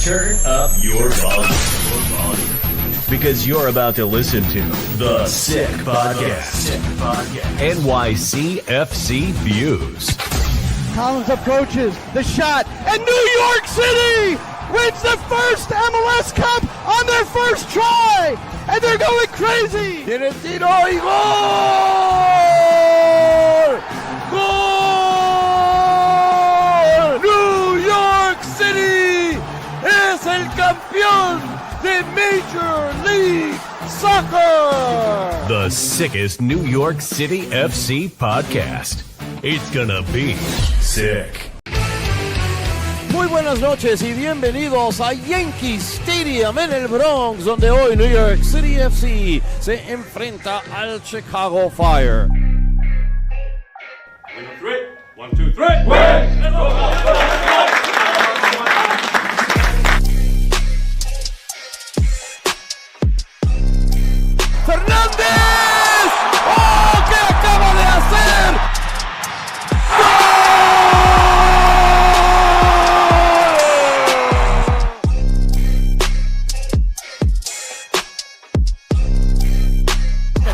Turn up your volume. Because you're about to listen to The Sick Podcast. NYCFC Views. Collins approaches the shot, and New York City wins the first MLS Cup on their first try, and they're going crazy. Tiene tiro y gol! ¡Gol! New York City es el campeón de Major League Soccer. The sickest New York City FC podcast. It's gonna be sick. Muy buenas noches y bienvenidos a Yankee Stadium en el Bronx, donde hoy New York City FC se enfrenta al Chicago Fire. 1, 2, 3, ¡Fernández! ¡Oh! ¿Qué acaba de hacer?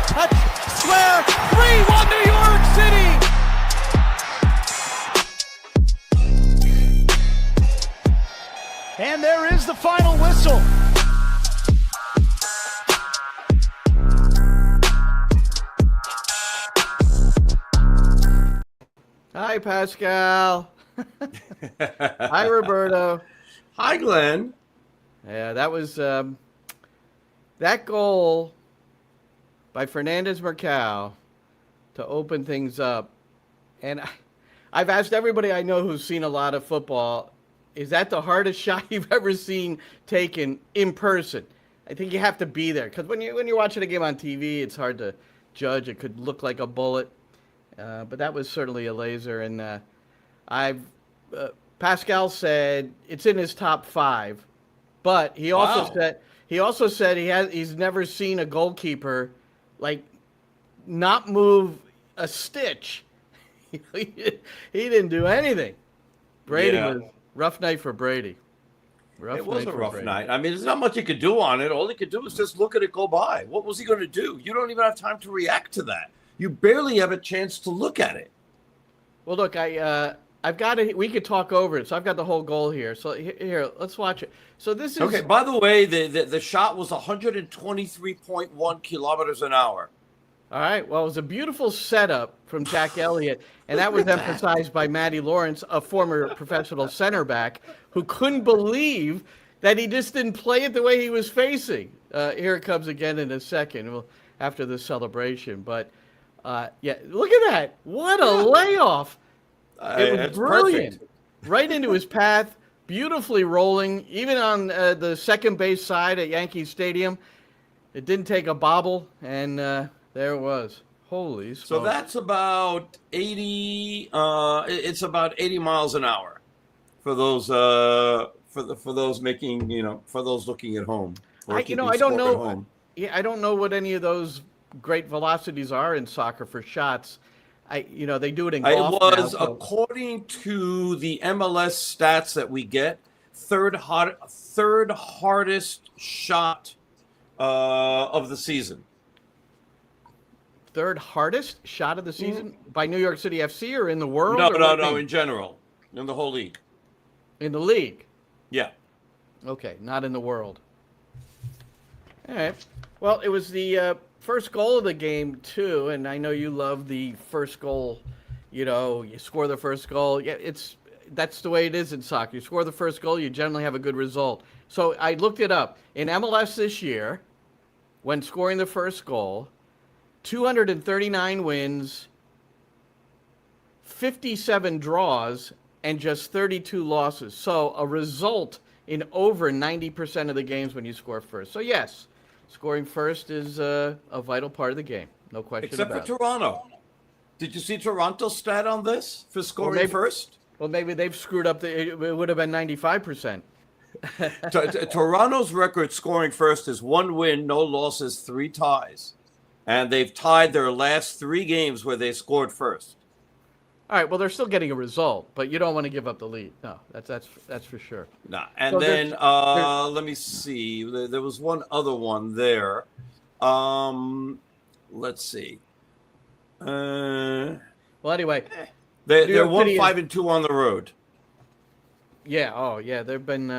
Touch, square, 3-1 New York City! And there is the final whistle. Hi, Pascal. Hi, Roberto. Hi, Glenn. Yeah, that was that goal by Fernandez Marcao to open things up. And I've asked everybody I know who's seen a lot of football, is that the hardest shot you've ever seen taken in person? I think you have to be there, because when you're watching a game on TV, it's hard to judge. It could look like a bullet, but that was certainly a laser. And Pascal said it's in his top 5, but he also said he's never seen a goalkeeper like not move a stitch. He didn't do anything. Brady was rough night for Brady. It was a rough night. I mean, there's not much he could do on it. All he could do was just look at it go by. What was he going to do? You don't even have time to react to that. You barely have a chance to look at it. Well, look, I've got it. We could talk over it. So I've got the whole goal here. So here, let's watch it. So this is okay. By the way, the shot was 123.1 kilometers an hour. All right. Well, it was a beautiful setup from Jack Elliott, and that was emphasized by Matty Lawrence, a former professional center back, who couldn't believe that he just didn't play it the way he was facing. Here it comes again in a second after the celebration. But, yeah, look at that. What a layoff. It was brilliant. Perfect. Right into his path, beautifully rolling, even on the second base side at Yankee Stadium. It didn't take a bobble, and there it was. Holy smokes. So that's about 80. It's about 80 miles an hour for those for those making for those looking at home. I don't know. Yeah, I don't know what any of those great velocities are in soccer for shots. They do it in golf. It was according to the MLS stats that we get, third hardest shot of the season. Third hardest shot of the season by New York City FC or in the world? No, in general, in the whole league. In the league? Yeah. Okay, not in the world. All right. Well, it was the first goal of the game, too, and I know you love the first goal. You score the first goal. Yeah, that's the way it is in soccer. You score the first goal, you generally have a good result. So I looked it up. In MLS this year, when scoring the first goal, 239 wins, 57 draws, and just 32 losses. So a result in over 90% of the games when you score first. So yes, scoring first is a vital part of the game. No question about it. Except for Toronto. Did you see Toronto's stat on this for scoring first? Well, maybe they've screwed up. It would have been 95%. Toronto's record scoring first is 1 win, no losses, 3 ties. And they've tied their last 3 games where they scored first. All right, well, they're still getting a result, but you don't want to give up the lead. No, that's for sure. Nah. And So then there's- let me see. There was one other one there. Let's see. Well, anyway, They're York City 1-5-2 on the road. yeah, oh yeah, they've been.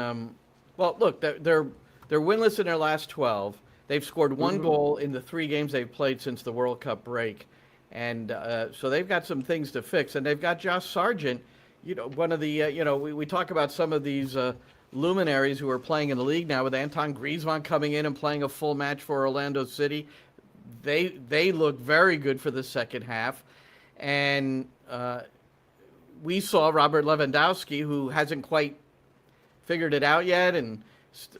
Well, look, they're winless in their last 12. They've scored one goal in the 3 games they've played since the World Cup break, and so they've got some things to fix. And they've got Josh Sargent, one of the we talk about some of these luminaries who are playing in the league now, with Anton Griezmann coming in and playing a full match for Orlando City. They look very good for the second half, and we saw Robert Lewandowski, who hasn't quite figured it out yet, and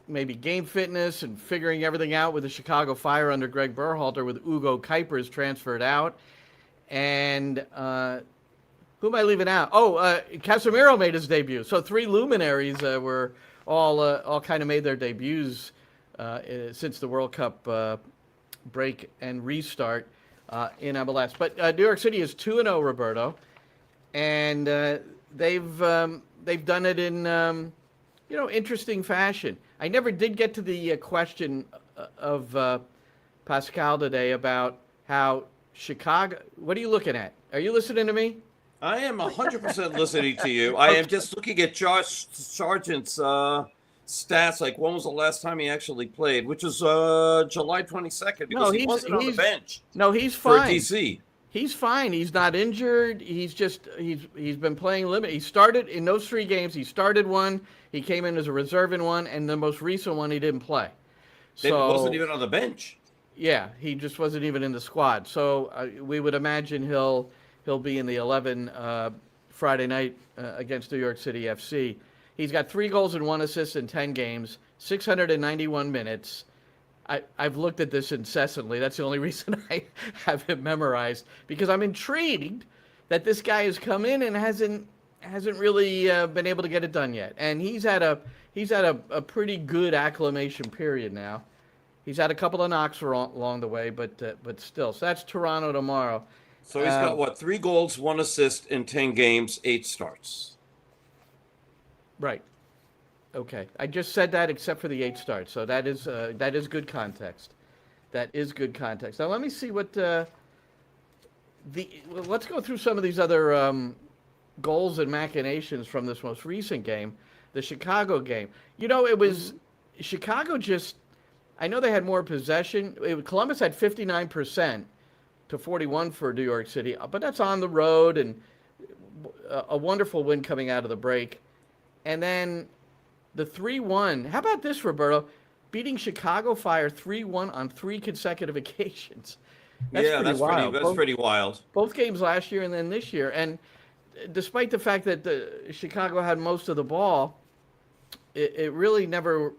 maybe game fitness and figuring everything out with the Chicago Fire under Greg Berhalter, with Ugo Kuipers transferred out. And who am I leaving out? Oh, Casemiro made his debut. So 3 luminaries were all kind of made their debuts since the World Cup break and restart in MLS. But New York City is 2-0, Roberto, and they've done it in interesting fashion. I never did get to the question of Pascal today about how Chicago. What are you looking at? Are you listening to me? I am 100% listening to you. I am just looking at Josh Sargent's stats. Like, when was the last time he actually played? Which was July 22nd, because he wasn't on the bench. No, he's for fine. DC. He's fine. He's not injured. He's been playing limit. He started in those 3 games. He started one. He came in as a reserve in one, and the most recent one he didn't play. He wasn't even on the bench. Yeah, he just wasn't even in the squad. So we would imagine he'll be in the 11 Friday night against New York City FC. He's got 3 goals and 1 assist in 10 games, 691 minutes. I've looked at this incessantly. That's the only reason I have it memorized, because I'm intrigued that this guy has come in and hasn't really been able to get it done yet. And he's had a pretty good acclimation period now. He's had a couple of knocks along the way, but still. So that's Toronto tomorrow. So he's got 3 goals, 1 assist in 10 games, 8 starts. Right. Okay. I just said that except for the 8 starts. So that is good context. That is good context. Now let me see what let's go through some of these other goals and machinations from this most recent game, the Chicago game. It was Chicago just. I know they had more possession. Columbus had 59% to 41 for New York City, but that's on the road, and a wonderful win coming out of the break. And then the 3-1. How about this, Roberto? Beating Chicago Fire 3-1 on 3 consecutive occasions. That's pretty wild. Both games last year and then this year. And despite the fact that Chicago had most of the ball, it really never.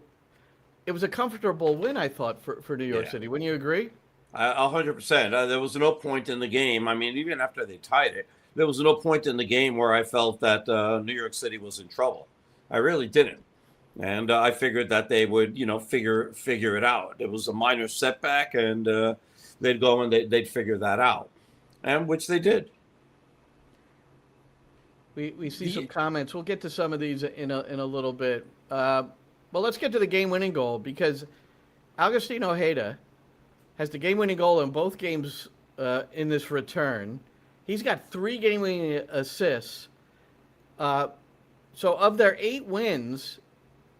It was a comfortable win, I thought, for New York City. Wouldn't you agree? 100%. There was no point in the game. I mean, even after they tied it, there was no point in the game where I felt that New York City was in trouble. I really didn't. And I figured that they would, figure it out. It was a minor setback, and they'd go and they'd figure that out, and which they did. We see some comments. We'll get to some of these in a little bit. Well, let's get to the game-winning goal, because Agustin Ojeda has the game-winning goal in both games in this return. He's got 3 game-winning assists. So of their 8 wins,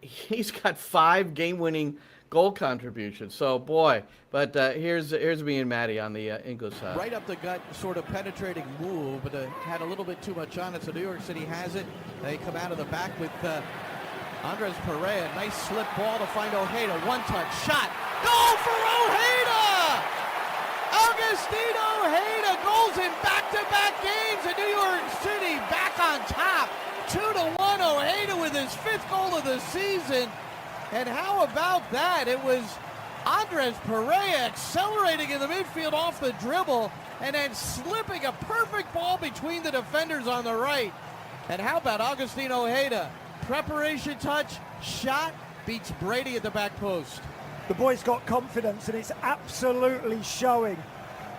he's got 5 game-winning goal contributions. So, boy, but here's me and Maddie on the English side. Right up the gut, sort of penetrating move, but had a little bit too much on it, so New York City has it. They come out of the back with Andres Perea. Nice slip ball to find Ojeda. One-touch shot. Goal for Ojeda! Agustin Ojeda goals in back-to-back games, and New York City back on top. 2-1, Ojeda with his 5th goal of the season. And how about that? It was Andres Perea accelerating in the midfield off the dribble and then slipping a perfect ball between the defenders on the right. And how about Agustin Ojeda? Preparation touch, shot, beats Brady at the back post. The boy's got confidence, and it's absolutely showing.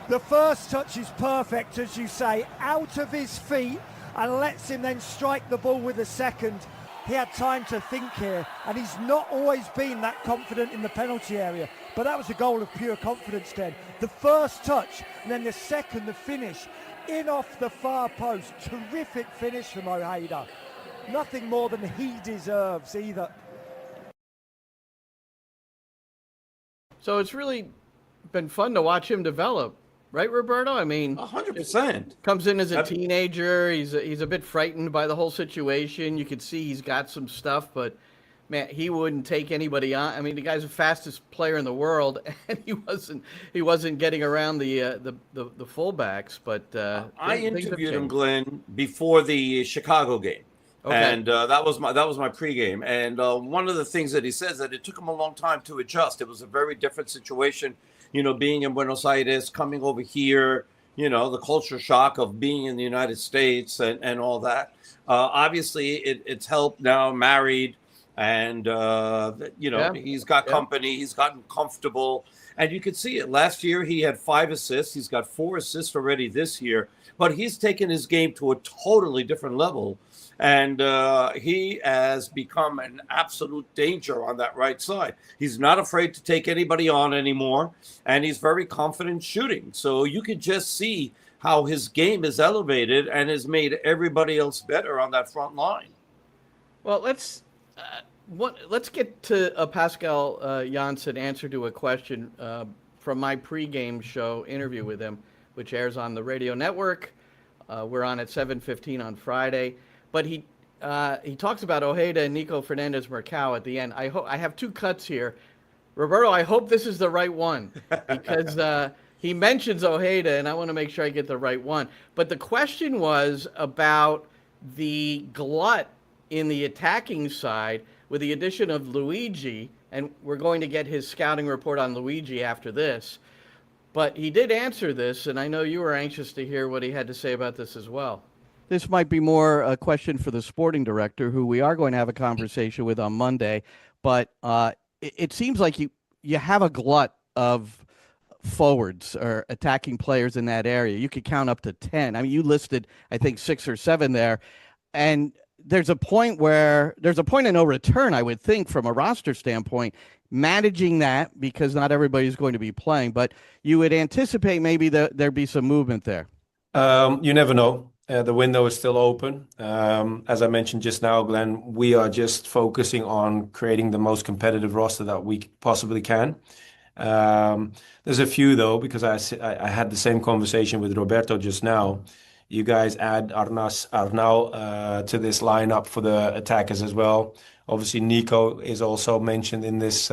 The first touch is perfect, as you say, out of his feet, and lets him then strike the ball with the second. He had time to think here, and he's not always been that confident in the penalty area. But that was a goal of pure confidence then. The first touch, and then the second, the finish, in off the far post. Terrific finish from Ojeda. Nothing more than he deserves either. So it's really been fun to watch him develop, right, Roberto? I mean, 100%. Comes in as a teenager. He's a bit frightened by the whole situation. You could see he's got some stuff, but man, he wouldn't take anybody on. I mean, the guy's the fastest player in the world, and he wasn't getting around the fullbacks. But I interviewed him, Glenn, before the Chicago game. Okay. And that was my pregame. And one of the things that he says that it took him a long time to adjust. It was a very different situation, being in Buenos Aires, coming over here, the culture shock of being in the United States and all that. Obviously, it's helped now, married, and he's got company. He's gotten comfortable, and you could see it. Last year, he had 5 assists. He's got 4 assists already this year. But he's taken his game to a totally different level. And he has become an absolute danger on that right side. He's not afraid to take anybody on anymore, and he's very confident shooting. So you could just see how his game is elevated and has made everybody else better on that front line. Well, let's get to a Pascal Janssen answer to a question from my pregame show interview with him, which airs on the radio network. We're on at 7:15 on Friday. But he talks about Ojeda and Nico Fernandez-Mercado at the end. I have 2 cuts here. Roberto, I hope this is the right one because he mentions Ojeda, and I want to make sure I get the right one. But the question was about the glut in the attacking side with the addition of Luigi, and we're going to get his scouting report on Luigi after this. But he did answer this, and I know you were anxious to hear what he had to say about this as well. This might be more a question for the sporting director, who we are going to have a conversation with on Monday. But it seems like you have a glut of forwards or attacking players in that area. You could count up to 10. I mean, you listed, I think, 6 or 7 there. And there's a point of no return, I would think, from a roster standpoint, managing that, because not everybody's going to be playing. But you would anticipate maybe there'd be some movement there. You never know. The window is still open. As I mentioned just now, Glenn, we are just focusing on creating the most competitive roster that we possibly can. There's a few, though, because I had the same conversation with Roberto just now. You guys add Arnau to this lineup for the attackers as well. Obviously, Nico is also mentioned in this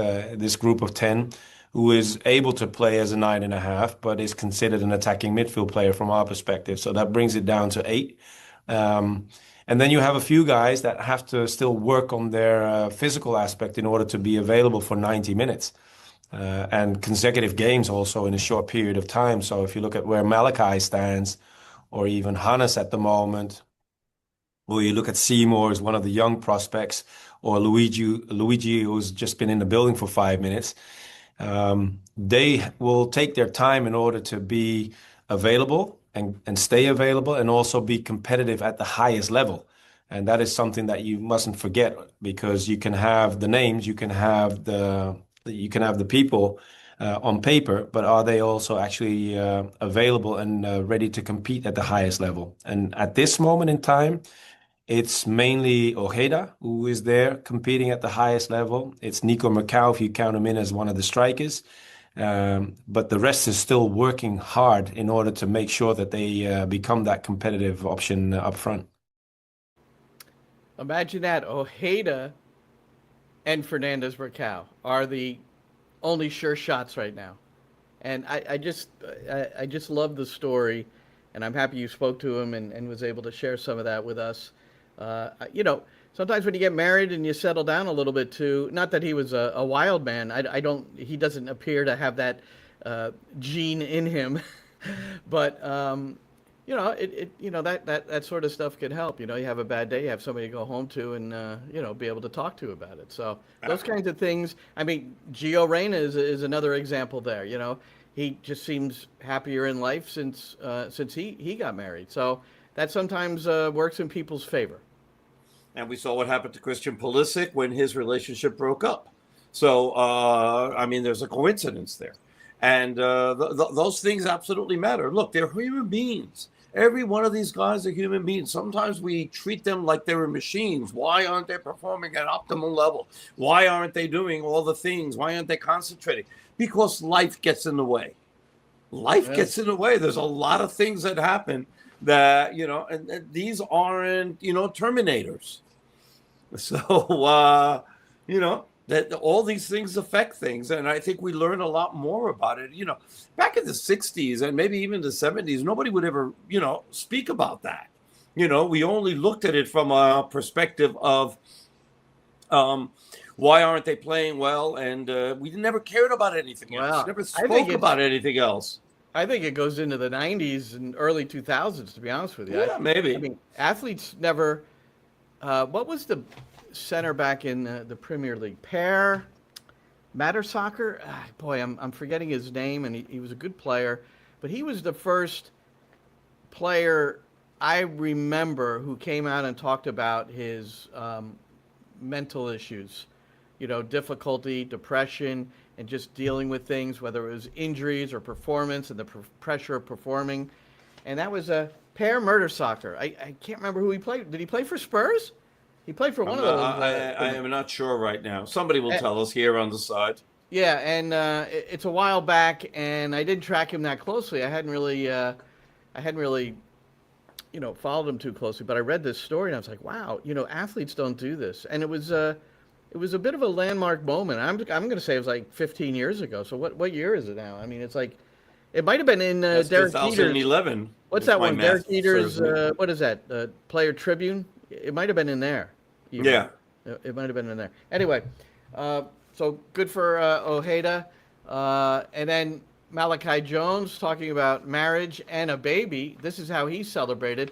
group of 10, who is able to play as a 9.5, but is considered an attacking midfield player from our perspective. So that brings it down to 8. And then you have a few guys that have to still work on their physical aspect in order to be available for 90 minutes. And consecutive games also in a short period of time. So if you look at where Malachi stands, or even Hannes at the moment, or you look at Seymour as one of the young prospects, or Luigi who's just been in the building for 5 minutes, they will take their time in order to be available and stay available, and also be competitive at the highest level. And that is something that you mustn't forget, because you can have the names, you can have the people on paper, but are they also actually available and ready to compete at the highest level? And at this moment in time, it's mainly Ojeda who is there competing at the highest level. It's Nico Mercado, if you count him in as one of the strikers. But the rest is still working hard in order to make sure that they become that competitive option up front. Imagine that. Ojeda and Fernandez-Mercado are the only sure shots right now. And I just love the story, and I'm happy you spoke to him and was able to share some of that with us. Sometimes when you get married and you settle down a little bit too, not that he was a wild man. He doesn't appear to have that gene in him, but that sort of stuff could help. You have a bad day, you have somebody to go home to and be able to talk to about it. So those kinds of things. I mean, Gio Reyna is another example there. he just seems happier in life since he got married. So that sometimes works in people's favor. And we saw what happened to Christian Pulisic when his relationship broke up. So, I mean, there's a coincidence there. And those things absolutely matter. Look, they're human beings. Every one of these guys are human beings. Sometimes we treat them like they're machines. Why aren't they performing at optimal level? Why aren't they doing all the things? Why aren't they concentrating? Because life gets in the way. Life gets in the way. There's a lot of things that happen that, and these aren't, Terminators. So, that all these things affect things. And I think we learn a lot more about it. Back in the 60s and maybe even the 70s, nobody would ever, speak about that. We only looked at it from a perspective of why aren't they playing well? And we never cared about anything else. Never spoke about anything else. I think it goes into the 90s and early 2000s, to be honest with you. Yeah, maybe. I mean, athletes never what was the center back in the Premier League? Per Mertesacker? Boy, I'm forgetting his name, and he was a good player. But he was the first player I remember who came out and talked about his mental issues, difficulty, depression, and just dealing with things, whether it was injuries or performance and the pressure of performing. And that was Per Mertesacker. I can't remember who he played. Did he play for Spurs? He played for one of those. I am not sure right now. Somebody will tell us here on the side. Yeah, and it's a while back, and I didn't track him that closely. I hadn't really, followed him too closely. But I read this story, and I was like, wow, athletes don't do this. And it was a bit of a landmark moment. I'm going to say it was like 15 years ago. So what year is it now? I mean, it's like, it might have been in Derek 2011. Peters. What's that one? Derek Peters. What is that? Player Tribune. It might have been in there. Even. Yeah. It might have been in there. Anyway, so good for Ojeda. And then Malachi Jones talking about marriage and a baby. This is how he celebrated.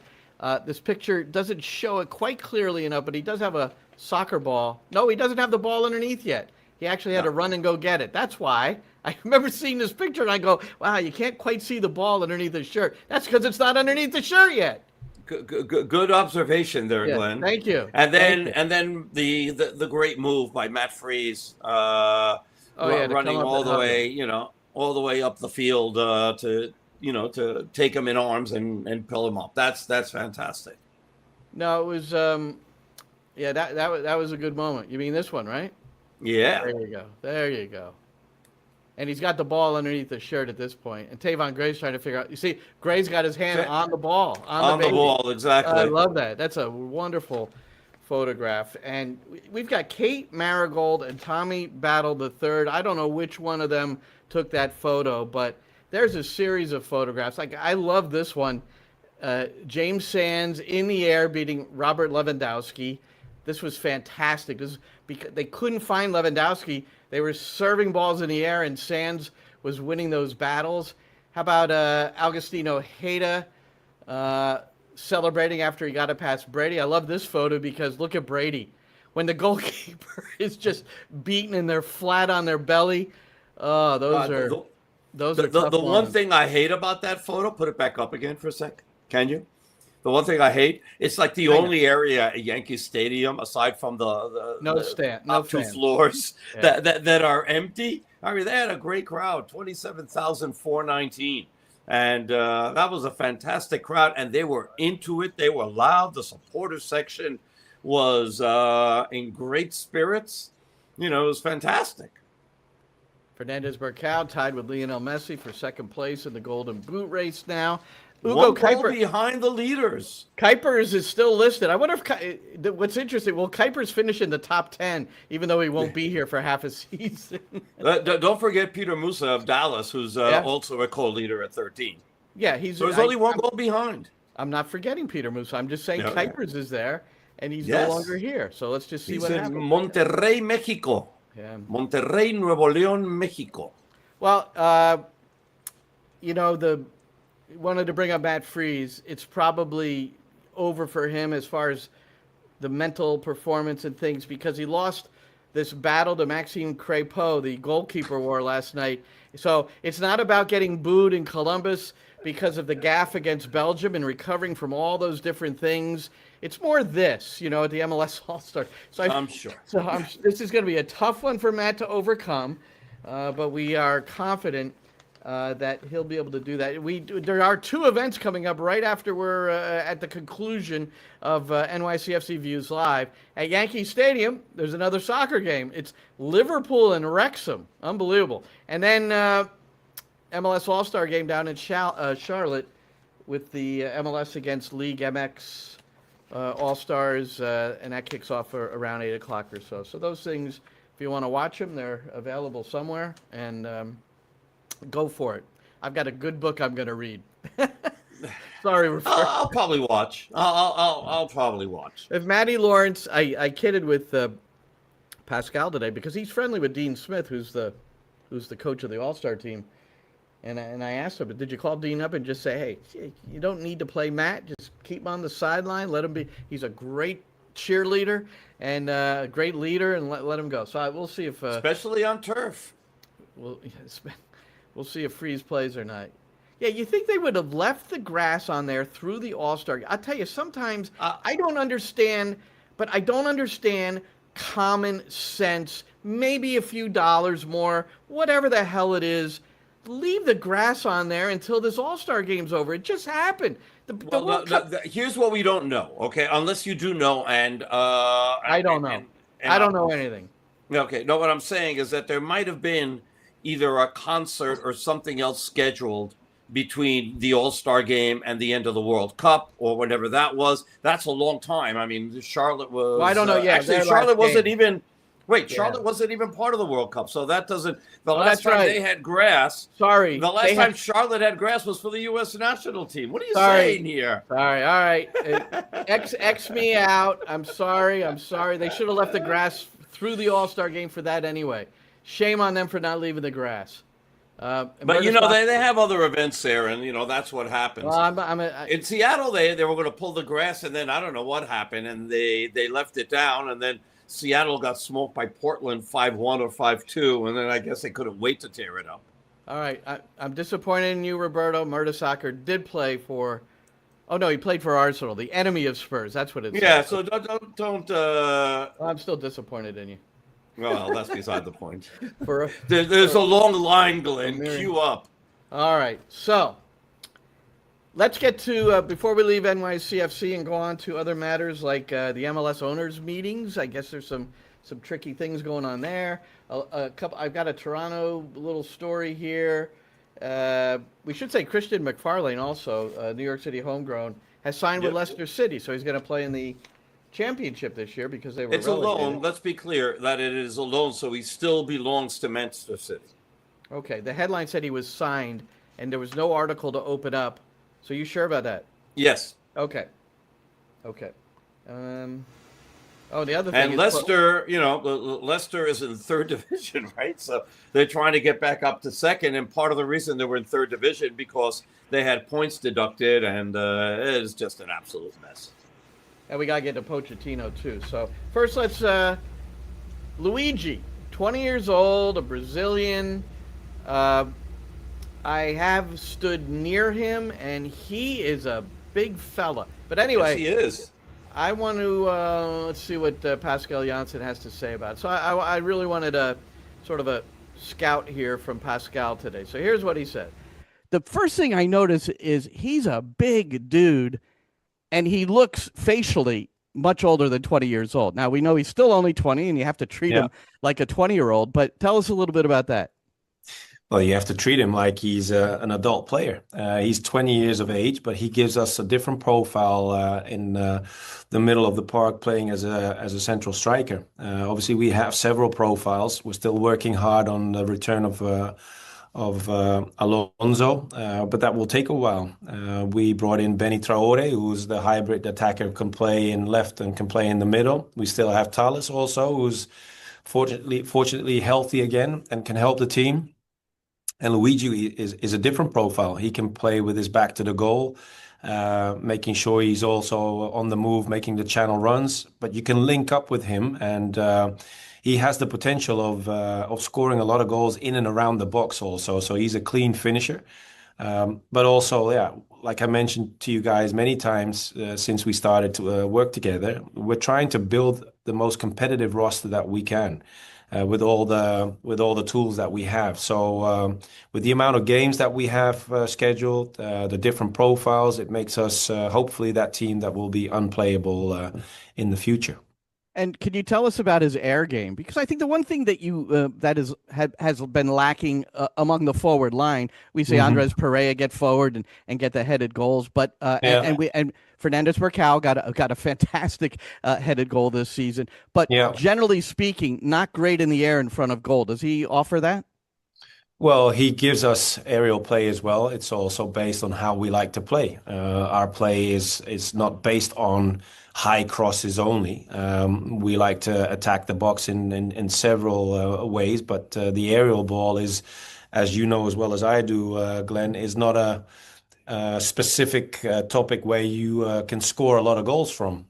This picture doesn't show it quite clearly enough, but he does have a soccer ball. No, he doesn't have the ball underneath yet. He actually had to run and go get it. That's why. I remember seeing this picture and I go, wow, you can't quite see the ball underneath his shirt. That's because it's not underneath the shirt yet. Good observation there, Glenn. Thank you. And then the great move by Matt Freese, running all the way up the field to take him in arms and pull him up. That's fantastic. No, it was that was a good moment. You mean this one, right? Yeah. There you go. And he's got the ball underneath the shirt at this point. And Tavon Gray's trying to figure out. You see, Gray's got his hand on the ball. On the ball, exactly. I love that. That's a wonderful photograph. And we've got Kate Marigold and Tommy Battle III. I don't know which one of them took that photo, but there's a series of photographs. Like, I love this one. James Sands in the air beating Robert Lewandowski. This was fantastic. This is because they couldn't find Lewandowski. They were serving balls in the air, and Sands was winning those battles. How about Agustin Ojeda celebrating after he got it past Brady? I love this photo because look at Brady. When the goalkeeper is just beaten and they're flat on their belly. Oh, those are tough the one thing I hate about that photo, put it back up again for a sec. Can you? The one thing I hate, it's like the only area at Yankee Stadium, aside from the top two floors, that are empty. I mean, they had a great crowd, 27,419. And that was a fantastic crowd, and they were into it. They were loud. The supporter section was in great spirits. It was fantastic. Fernandez Marcao tied with Lionel Messi for second place in the Golden Boot race now. One goal behind the leaders. Kuipers is still listed. I wonder if what's interesting. Will Kuipers finish in the top 10, even though he won't be here for half a season? Don't forget Peter Musa of Dallas, who's also a co-leader at 13. Yeah, he's only one goal behind. I'm not forgetting Peter Musa. I'm just saying Kuipers is there, and he's no longer here. So let's just see what happens. He's in Monterrey, Mexico. Yeah. Monterrey, Nuevo León, Mexico. Well, wanted to bring up Matt Freese. It's probably over for him as far as the mental performance and things because he lost this battle to Maxime Crépeau, the goalkeeper, wore last night. So it's not about getting booed in Columbus because of the gaffe against Belgium and recovering from all those different things. It's more this, at the MLS All-Star. So I'm sure. This is going to be a tough one for Matt to overcome, but we are confident that he'll be able to do that. There are 2 events coming up right after we're at the conclusion of NYCFC Views Live. At Yankee Stadium, there's another soccer game. It's Liverpool and Wrexham. Unbelievable. And then MLS All-Star game down in Charlotte with the MLS against League MX All-Stars, and that kicks off around 8 o'clock or so. So those things, if you want to watch them, they're available somewhere, and go for it. I've got a good book I'm going to read. Sorry, I'll probably watch. I'll probably watch. If Matty Lawrence, I kidded with Pascal today because he's friendly with Dean Smith, who's the coach of the All-Star team, and I asked him, did you call Dean up and just say, hey, you don't need to play Matt, just keep him on the sideline, let him be. He's a great cheerleader and a great leader, and let him go. So we'll see if especially on turf. We'll see if Freeze plays or not. Yeah, you think they would have left the grass on there through the All-Star? I'll tell you, sometimes I don't understand, but I don't understand common sense. Maybe a few dollars more, whatever the hell it is. Leave the grass on there until this All-Star game's over. It just happened. Here's what we don't know, okay? Unless you do know, and I don't know. I don't know anything. Okay, no, what I'm saying is that there might have been either a concert or something else scheduled between the All-Star game and the end of the World Cup or whatever that was. That's a long time. I mean, Charlotte was... Well, I don't know. Yeah, actually, Charlotte wasn't even... Wait, Charlotte wasn't even part of the World Cup, so that doesn't... The last time they had grass... Sorry. The last time Charlotte had grass was for the U.S. national team. What are you saying here? Sorry, all right. X me out. I'm sorry. They should have left the grass through the All-Star game for that anyway. Shame on them for not leaving the grass. But, they have other events there, and, that's what happens. Well, in Seattle, they were going to pull the grass, and then I don't know what happened, and they left it down, and then Seattle got smoked by Portland 5-1 or 5-2, and then I guess they couldn't wait to tear it up. All right. I'm disappointed in you, Roberto. Mertesacker did play for... Oh, no, he played for Arsenal, the enemy of Spurs. That's what it is. Yeah, so don't I'm still disappointed in you. Well, that's beside the point. There's a long line, Glenn. Queue up. All right. So let's get to, before we leave NYCFC and go on to other matters like the MLS owners meetings. I guess there's some tricky things going on there. I've got a Toronto little story here. We should say Christian McFarlane also, New York City homegrown, has signed with Leicester City. So he's going to play in the championship this year because they were It's relegated. a loan. Let's be clear that it is a loan, so he still belongs to Manchester City. Okay. The headline said he was signed, and there was no article to open up. So you sure about that? Yes. Okay. The other thing and Leicester, Leicester is in third division, right? So they're trying to get back up to second, and part of the reason they were in third division because they had points deducted, and it is just an absolute mess. And we got to get to Pochettino, too. So first, let's Luigi, 20 years old, a Brazilian. I have stood near him, and he is a big fella. But anyway, yes, he is. I want to let's see what Pascal Janssen has to say about it. So I really wanted a sort of a scout here from Pascal today. So here's what he said. The first thing I notice is he's a big dude, and he looks facially much older than 20 years old. Now, we know he's still only 20, and you have to treat him like a 20-year-old, but tell us a little bit about that. Well, you have to treat him like he's an adult player. He's 20 years of age, but he gives us a different profile in the middle of the park playing as a central striker. Obviously, we have several profiles. We're still working hard on the return of Alonso, but that will take a while. We brought in Benny Traore, who's the hybrid attacker, can play in left and can play in the middle. We still have Thales also, who's fortunately healthy again and can help the team. And Luigi is a different profile. He can play with his back to the goal. making sure he's also on the move, making the channel runs. But you can link up with him, and he has the potential of scoring a lot of goals in and around the box also. So he's a clean finisher. But also, yeah, like I mentioned to you guys many times since we started to work together, we're trying to build the most competitive roster that we can. With all the tools that we have. So with the amount of games that we have scheduled, the different profiles, it makes us hopefully that team that will be unplayable in the future. And can you tell us about his air game? Because I think the one thing that has been lacking among the forward line, we see Andres Perea get forward and get the headed goals, but and Fernandez Marcao got a fantastic headed goal this season. But generally speaking, not great in the air in front of goal. Does he offer that? Well, he gives us aerial play as well. It's also based on how we like to play. Our play is not based on high crosses only. We like to attack the box in several ways, but the aerial ball is, as you know as well as I do, Glenn, is not a specific topic where you can score a lot of goals from.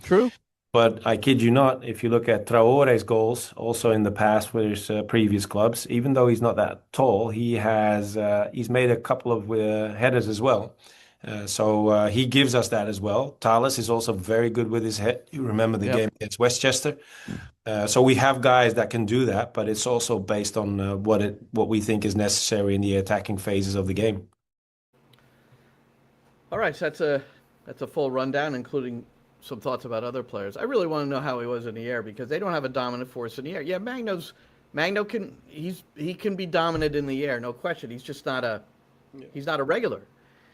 True. But I kid you not, if you look at Traore's goals, also in the past with his previous clubs, even though he's not that tall, he's made a couple of headers as well. So he gives us that as well. Thales is also very good with his head. You remember the game against Westchester. So we have guys that can do that, but it's also based on what we think is necessary in the attacking phases of the game. All right, so that's a full rundown, including some thoughts about other players. I really want to know how he was in the air because they don't have a dominant force in the air. Yeah, Magno can be dominant in the air, no question. He's just not a regular.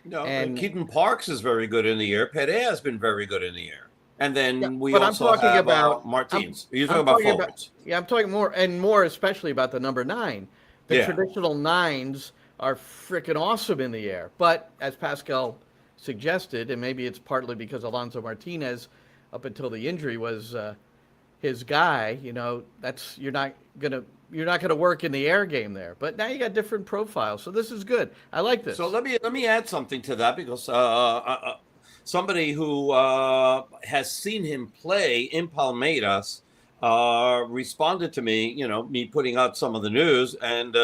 No, and Keaton Parks is very good in the air. Perea has been very good in the air. And then we also I'm talking have about Martins. You're talking about forwards. I'm talking more especially about the number 9. The traditional 9s are freaking awesome in the air. But as Pascal suggested, and maybe it's partly because Alonso Martinez, up until the injury, was his guy. You're not gonna work in the air game there. But now you got different profiles, so this is good. I like this. So let me add something to that because somebody who has seen him play in Palmeiras responded to me. Me putting out some of the news, and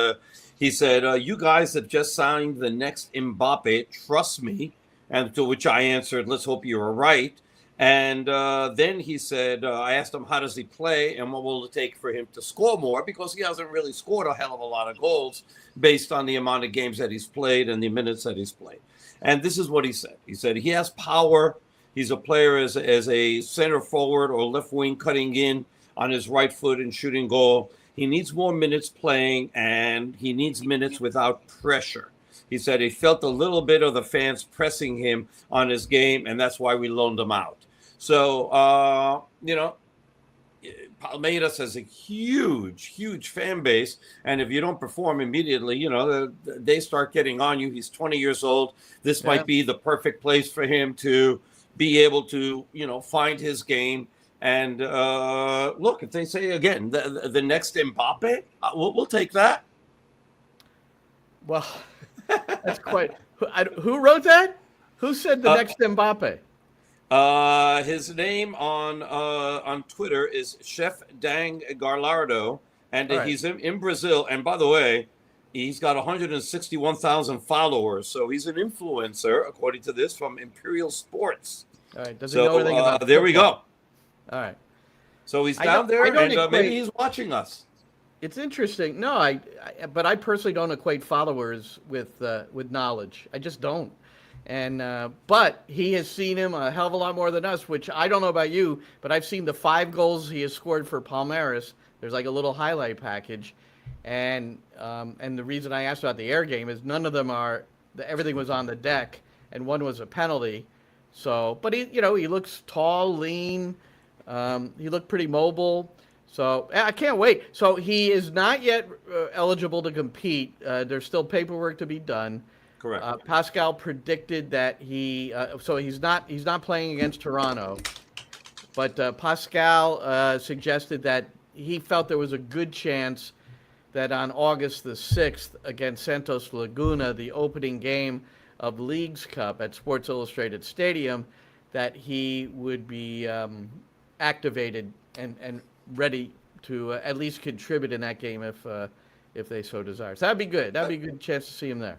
he said, "You guys have just signed the next Mbappe. Trust me." And to which I answered, "Let's hope you are right." And then he said, I asked him, how does he play and what will it take for him to score more? Because he hasn't really scored a hell of a lot of goals based on the amount of games that he's played and the minutes that he's played. And this is what he said. He said he has power. He's a player as a center forward or left wing cutting in on his right foot and shooting goal. He needs more minutes playing, and he needs minutes without pressure. He said he felt a little bit of the fans pressing him on his game, and that's why we loaned him out. So, Palmeiras has a huge, huge fan base. And if you don't perform immediately, they start getting on you. He's 20 years old. This might be the perfect place for him to be able to, find his game. And look, if they say, again, the next Mbappe, we'll take that. Well, that's quite. Who wrote that? Who said the next Mbappe? His name on Twitter is Chef Dang Garlardo, and he's in Brazil. And by the way, he's got 161,000 followers, so he's an influencer, according to this, from Imperial Sports. All right. Does he know anything about there we go. All right. So he's down there, and maybe he's watching us. It's interesting. No, but I personally don't equate followers with knowledge. I just don't. And but he has seen him a hell of a lot more than us, which I don't know about you, but I've seen the 5 goals he has scored for Palmeiras. There's like a little highlight package, and the reason I asked about the air game is none of them everything was on the deck, and one was a penalty. So, but he looks tall, lean. He looked pretty mobile. So I can't wait. So he is not yet eligible to compete. There's still paperwork to be done. Correct. Pascal predicted that so he's not playing against Toronto, but Pascal suggested that he felt there was a good chance that on August the 6th against Santos Laguna, the opening game of Leagues Cup at Sports Illustrated Stadium, that he would be activated and ready to at least contribute in that game if they so desire. So that'd be good. That'd be a good chance to see him there.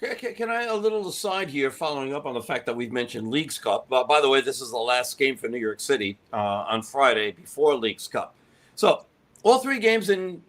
Can I, a little aside here, following up on the fact that we've mentioned Leagues Cup. By the way, this is the last game for New York City on Friday before Leagues Cup. So all 3 games in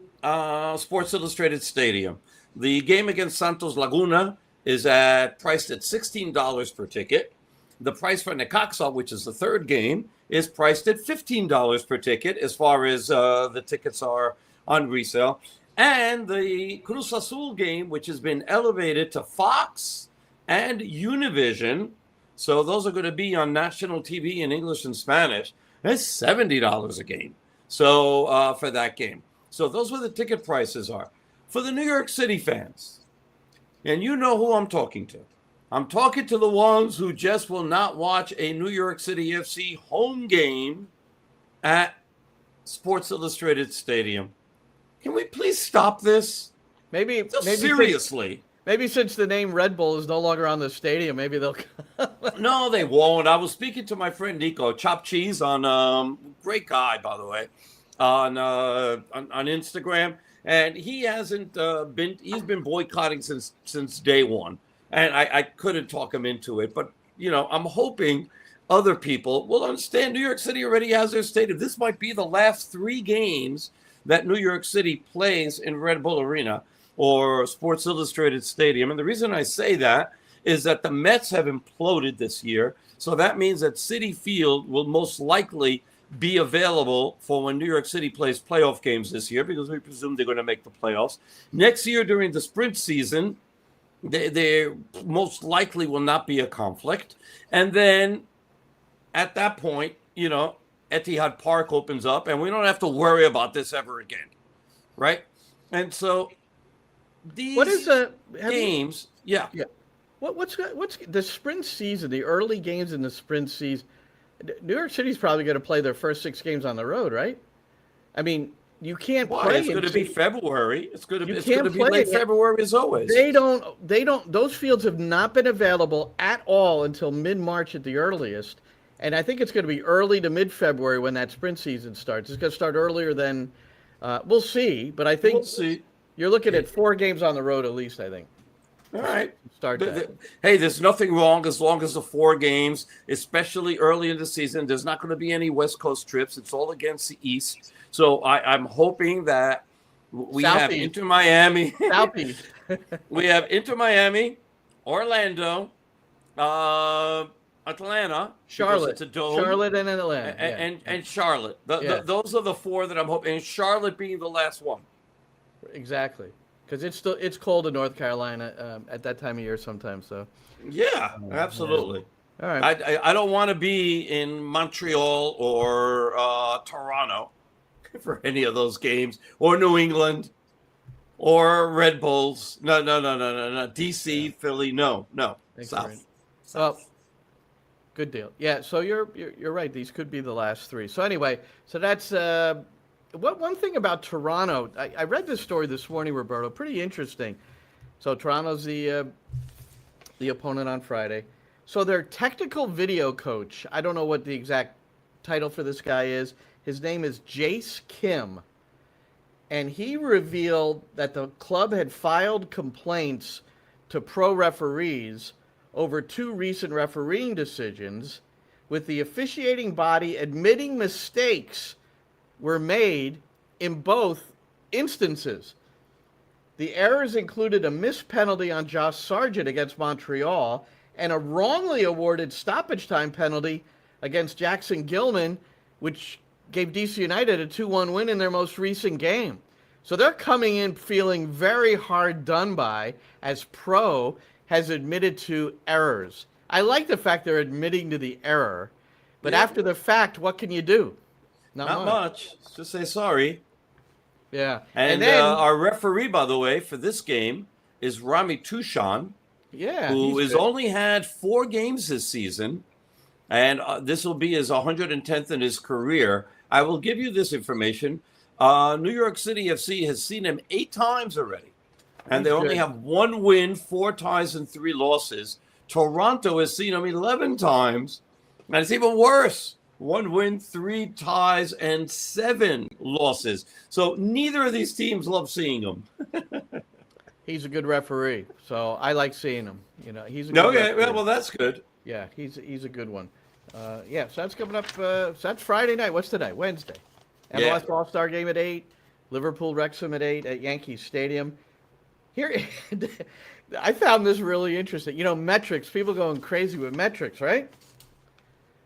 Sports Illustrated Stadium. The game against Santos Laguna is priced at $16 per ticket. The price for Necaxa, which is the 3rd game, is priced at $15 per ticket as far as the tickets are on resale. And the Cruz Azul game, which has been elevated to Fox and Univision, so those are going to be on national TV in English and Spanish, that's $70 a game. So for that game. So those where the ticket prices are. For the New York City fans, and you know who I'm talking to. I'm talking to the ones who just will not watch a New York City FC home game at Sports Illustrated Stadium. Can we please stop this? Maybe seriously. Maybe since the name Red Bull is no longer on the stadium, maybe they'll. No, they won't. I was speaking to my friend Nico, Chop Cheese, on great guy, by the way, on Instagram, and he hasn't been. He's been boycotting since day one, and I couldn't talk him into it. But I'm hoping other people will understand. New York City already has their stadium. This might be the last 3 games that New York City plays in Red Bull Arena or Sports Illustrated Stadium. And the reason I say that is that the Mets have imploded this year. So that means that Citi Field will most likely be available for when New York City plays playoff games this year, because we presume they're going to make the playoffs. Next year during the sprint season, there most likely will not be a conflict. And then at that point, Etihad Park opens up, and we don't have to worry about this ever again, right? And so these games, yeah. What's the sprint season? The early games in the sprint season. New York City's probably going to play their first 6 games on the road, right? I mean, you can't play. It's going to be February. It's going to be late February as always. They don't. Those fields have not been available at all until mid-March at the earliest. And I think it's going to be early to mid-February when that sprint season starts. It's going to start earlier than we'll see. But I think we'll see. You're looking at 4 games on the road at least, I think. All right. That. Hey, there's nothing wrong as long as the 4 games, especially early in the season. There's not going to be any West Coast trips. It's all against the East. So I'm hoping that we have Inter Miami. Southeast. We have Inter Miami, Orlando, Atlanta, Charlotte, it's a dome, Charlotte, and Atlanta, and Charlotte. Those are the 4 that I'm hoping. And Charlotte being the last one. Exactly, because it's cold in North Carolina at that time of year sometimes. So. Yeah, absolutely. All right. I don't want to be in Montreal or Toronto for any of those games, or New England, or Red Bulls. No. DC, Philly, no. South. Well, good deal. Yeah. So you're right. These could be the last 3. So anyway, so that's one thing about Toronto. I read this story this morning, Roberto. Pretty interesting. So Toronto's the opponent on Friday. So their technical video coach, I don't know what the exact title for this guy is. His name is Jace Kim. And he revealed that the club had filed complaints to pro referees over 2 recent refereeing decisions, with the officiating body admitting mistakes were made in both instances. The errors included a missed penalty on Josh Sargent against Montreal and a wrongly awarded stoppage time penalty against Jackson Gilman, which gave DC United a 2-1 win in their most recent game. So they're coming in feeling very hard done by, as Pro has admitted to errors. I like the fact they're admitting to the error, but after the fact, what can you do? Not much. Just say sorry. Yeah. And then our referee, by the way, for this game is Rami Tushan, who has only had 4 games this season, and this will be his 110th in his career. I will give you this information. New York City FC has seen him 8 times already And they only have 1 win, 4 ties, and 3 losses. Toronto has seen them 11 times, and it's even worse. 1 win, 3 ties, and 7 losses. So neither of these teams love seeing them. He's a good referee, so I like seeing him. He's a good referee. Well, that's good. Yeah, he's a good one. So that's coming up. So that's Friday night. What's today? Wednesday. MLS All-Star Game at 8. Liverpool Wrexham at 8 at Yankee Stadium. Here, I found this really interesting. Metrics. People going crazy with metrics, right?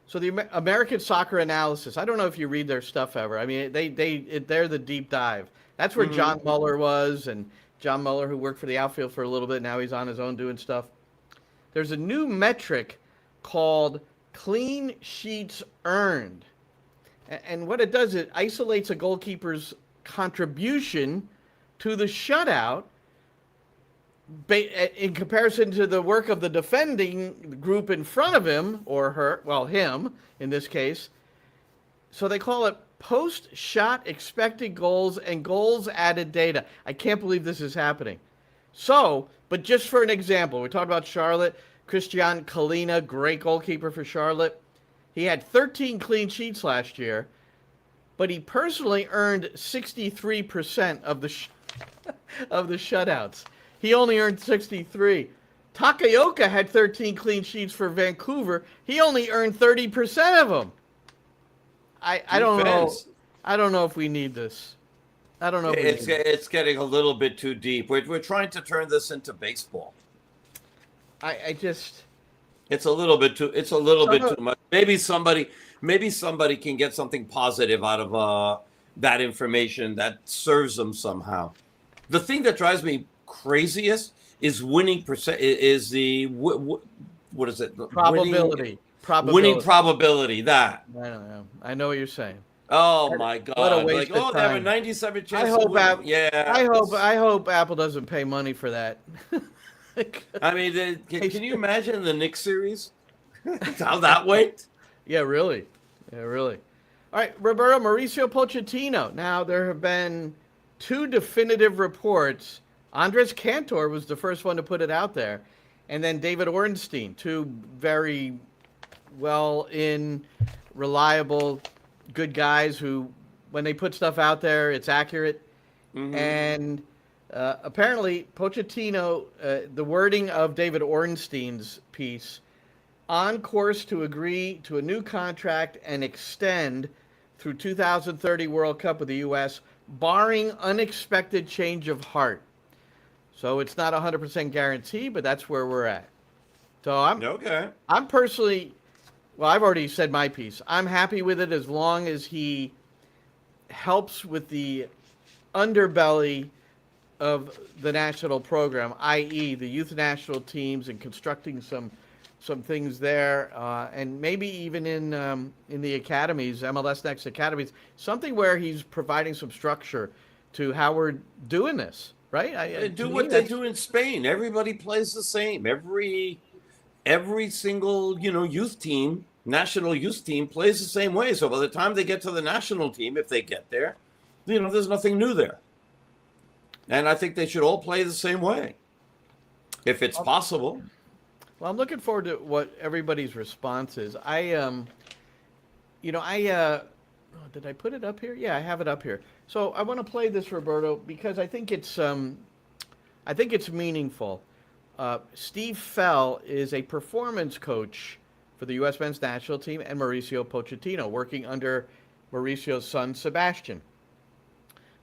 So the American Soccer Analysis. I don't know if you read their stuff ever. I mean, they're the deep dive. That's where John Muller was, and John Muller, who worked for the outfield for a little bit, now he's on his own doing stuff. There's a new metric called clean sheets earned. And what it does, it isolates a goalkeeper's contribution to the shutout in comparison to the work of the defending group in front of him, or her, well, him in this case. So they call it post-shot expected goals and goals added data. I can't believe this is happening. So, but just for an example, we talked about Charlotte. Christian Kalina, great goalkeeper for Charlotte. He had 13 clean sheets last year, but he personally earned 63% of the of the shutouts. He only earned 63. Takaoka had 13 clean sheets for Vancouver. He only earned 30% of them. I don't know. I don't know if we need this. I don't know. If it's getting a little bit too deep. We're trying to turn this into baseball. It's a little bit too. It's a little bit too much. Maybe somebody can get something positive out of that information that serves them somehow. The thing that drives me craziest is winning percent. Is the what is it? Probability. Winning probability. That. I don't know. I know what you're saying. Oh my God! What a waste of they have a time. 97 chance. I hope Apple doesn't pay money for that. I mean, can you imagine the Knicks series? How that went? Yeah, really. All right, Roberto, Mauricio Pochettino. Now, there have been 2 definitive reports. Andres Cantor was the first one to put it out there. And then David Ornstein, 2 very reliable, good guys who, when they put stuff out there, it's accurate. Mm-hmm. And apparently, Pochettino, the wording of David Ornstein's piece, on course to agree to a new contract and extend through 2030 World Cup with the U.S., barring unexpected change of heart. So it's not 100% guarantee, but that's where we're at. So I'm personally, I've already said my piece. I'm happy with it as long as he helps with the underbelly of the national program, i.e. the youth national teams, and constructing some things there, and maybe even in the academies, MLS Next academies, something where he's providing some structure to how we're doing this, right? Do what they do in Spain. Everybody plays the same. Every single youth team, national youth team, plays the same way. So by the time they get to the national team, if they get there, there's nothing new there. And I think they should all play the same way, if it's possible. Well, I'm looking forward to what everybody's response is. Did I put it up here? Yeah, I have it up here. So I want to play this, Roberto, because I think it's meaningful. Steve Fell is a performance coach for the U.S. men's national team, and Mauricio Pochettino, working under Mauricio's son, Sebastian.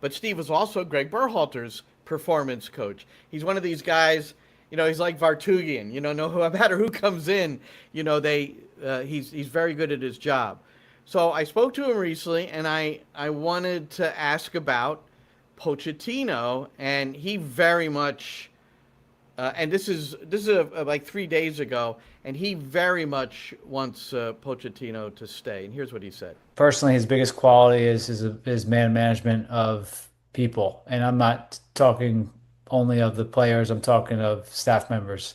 But Steve was also Greg Berhalter's performance coach. He's one of these guys, he's like Vartugian, no matter who comes in, he's very good at his job. So I spoke to him recently, and I wanted to ask about Pochettino, and he very much, and this is like 3 days ago, and he very much wants Pochettino to stay. And here's what he said. Personally, his biggest quality is his man management of people. And I'm not talking only of the players, I'm talking of staff members.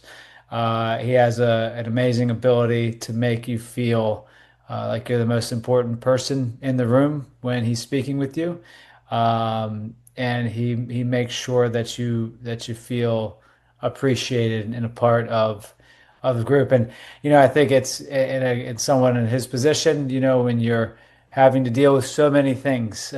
He has an amazing ability to make you feel like you're the most important person in the room when he's speaking with you. and he makes sure that you feel appreciated and a part of the group. And I think it's in someone in his position, when you're having to deal with so many things,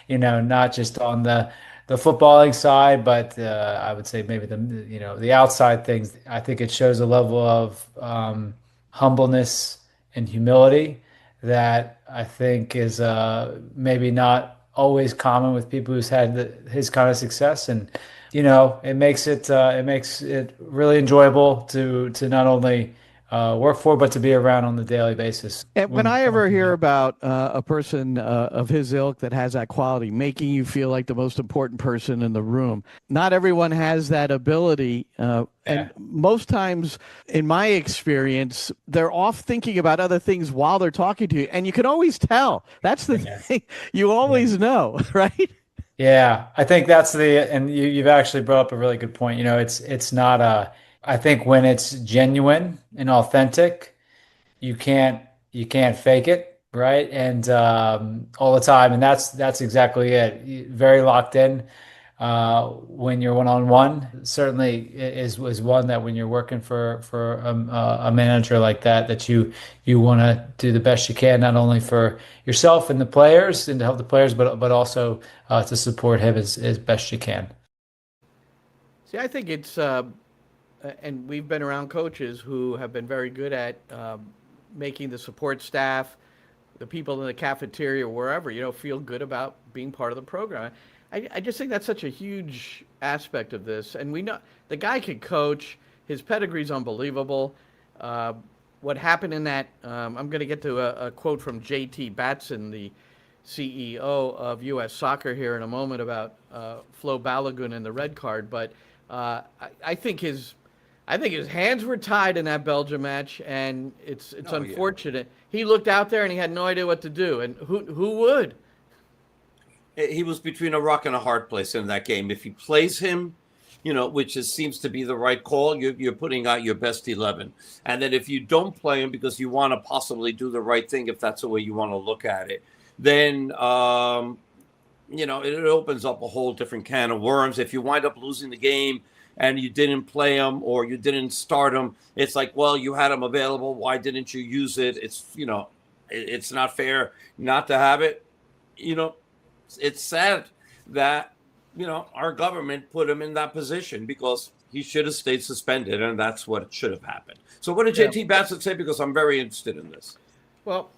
not just on the footballing side, but I would say maybe the outside things. I think it shows a level of humbleness and humility that I think is maybe not always common with people who's had his kind of success. And it makes it really enjoyable to not only work for, but to be around on the daily basis. And when I ever hear about a person of his ilk that has that quality, making you feel like the most important person in the room, not everyone has that ability. And most times, in my experience, they're off thinking about other things while they're talking to you. And you can always tell. That's the thing. You always know, right? Yeah, I think and you've actually brought up a really good point. It's not I think when it's genuine and authentic, you can't fake it, right? And all the time, and that's exactly it. Very locked in when you're one-on-one. Certainly is one that when you're working for a manager like that you want to do the best you can, not only for yourself and the players and to help the players, but also to support him as best you can. See, I think it's and we've been around coaches who have been very good at making the support staff, the people in the cafeteria, wherever, feel good about being part of the program. I just think that's such a huge aspect of this. And we know the guy can coach. His pedigree's unbelievable. What happened in that, I'm going to get to a quote from J.T. Batson, the CEO of U.S. Soccer here in a moment about Flo Balogun and the red card. But I think his hands were tied in that Belgium match, and it's unfortunate. Yeah. He looked out there and he had no idea what to do. And who would? He was between a rock and a hard place in that game. If he plays him, which seems to be the right call, you're putting out your best 11. And then if you don't play him because you want to possibly do the right thing, if that's the way you want to look at it, then, it opens up a whole different can of worms. If you wind up losing the game and you didn't play him or you didn't start him, it's like, well, you had him available. Why didn't you use it? It's, it's not fair not to have it. It's sad that, our government put him in that position because he should have stayed suspended, and that's what should have happened. So what did J.T. Batson say? Because I'm very interested in this. Well,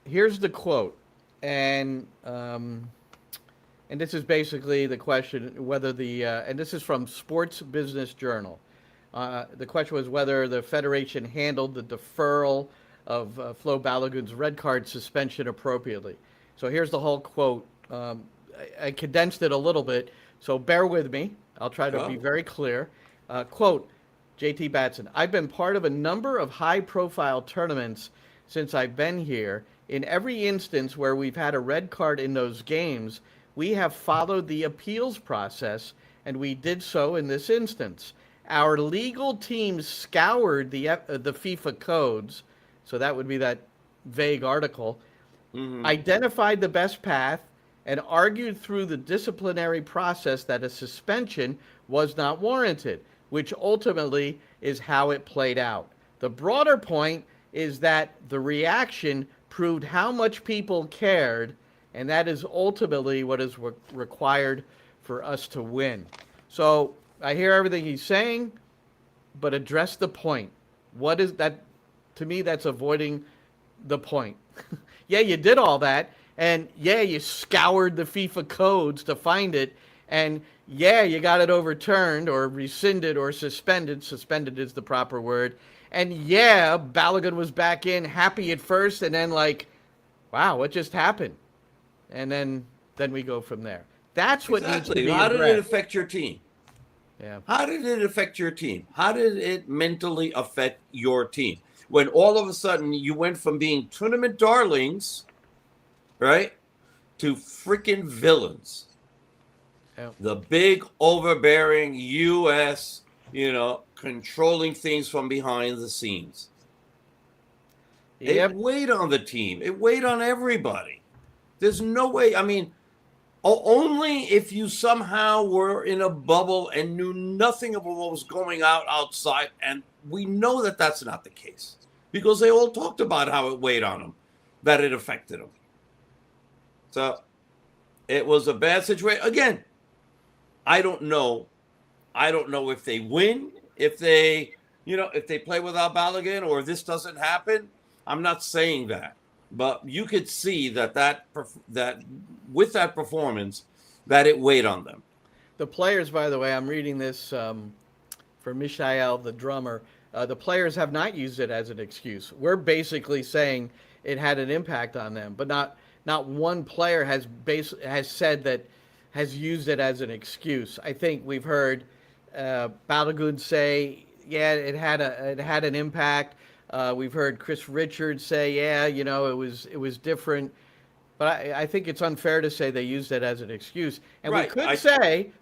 here's the quote, and this is basically the question whether and this is from Sports Business Journal. The question was whether the Federation handled the deferral of Flo Balogun's red card suspension appropriately. So here's the whole quote. I condensed it a little bit, so bear with me. I'll try to be very clear. Quote, J.T. Batson, I've been part of a number of high-profile tournaments since I've been here. In every instance where we've had a red card in those games, we have followed the appeals process, and we did so in this instance. Our legal team scoured the FIFA codes, so that would be that vague article, identified the best path, and argued through the disciplinary process that a suspension was not warranted, which ultimately is how it played out. The broader point is that the reaction proved how much people cared, and that is ultimately what is required for us to win. So I hear everything he's saying, but address the point. What is that? To me, that's avoiding the point. Yeah, you did all that. And yeah, you scoured the FIFA codes to find it. And yeah, you got it overturned or rescinded or suspended. Suspended is the proper word. And yeah, Balogun was back in happy at first and then like, wow, what just happened? And then we go from there. That's what needs to be How did addressed. it affect your team? Yeah. How did it affect your team? How did it mentally affect your team? When all of a sudden you went from being tournament darlings, right, to freaking villains. Yeah. The big, overbearing U.S., controlling things from behind the scenes. Yep. It weighed on the team. It weighed on everybody. There's no way. I mean, Only if you somehow were in a bubble and knew nothing of what was going outside. And we know that that's not the case because they all talked about how it weighed on them, that it affected them. So it was a bad situation. Again, I don't know. I don't know if they win, if they play without Balogun, or if this doesn't happen. I'm not saying that. But you could see that with that performance, that it weighed on them. The players, by the way, I'm reading this for Michael, the drummer. The players have not used it as an excuse. We're basically saying it had an impact on them, but not one player has said that has used it as an excuse. I think we've heard Balogun say, yeah, it had an impact. We've heard Chris Richards say, yeah, it was different. But I think it's unfair to say they used it as an excuse. And right.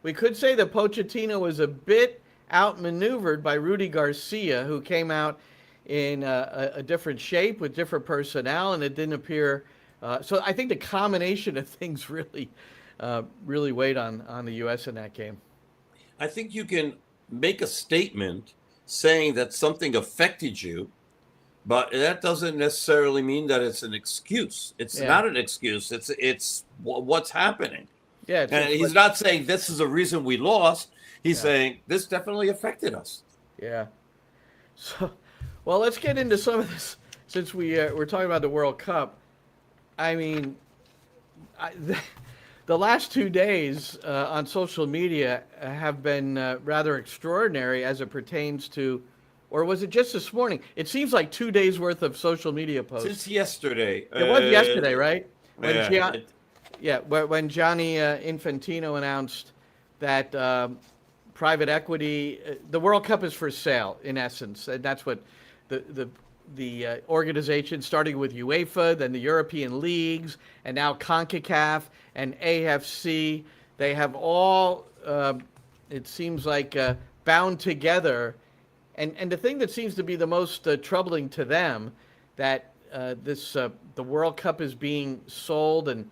we could say that Pochettino was a bit outmaneuvered by Rudy Garcia, who came out in a different shape with different personnel, and it didn't appear. So I think the combination of things really weighed on the U.S. in that game. I think you can make a statement saying that something affected you, but that doesn't necessarily mean that it's an excuse. It's not an excuse. It's what's happening. Yeah, and he's not saying this is a reason we lost. He's saying this definitely affected us. Yeah. So, well, let's get into some of this since we're talking about the World Cup. I mean, the last 2 days on social media have been rather extraordinary as it pertains to. Or was it just this morning? It seems like 2 days worth of social media posts. Since yesterday. It was yesterday, right? When When Gianni Infantino announced that private equity, the World Cup is for sale, in essence. And that's what the organization, starting with UEFA, then the European leagues, and now CONCACAF and AFC, they have all, it seems like, bound together. And the thing that seems to be the most troubling to them, that the World Cup is being sold, and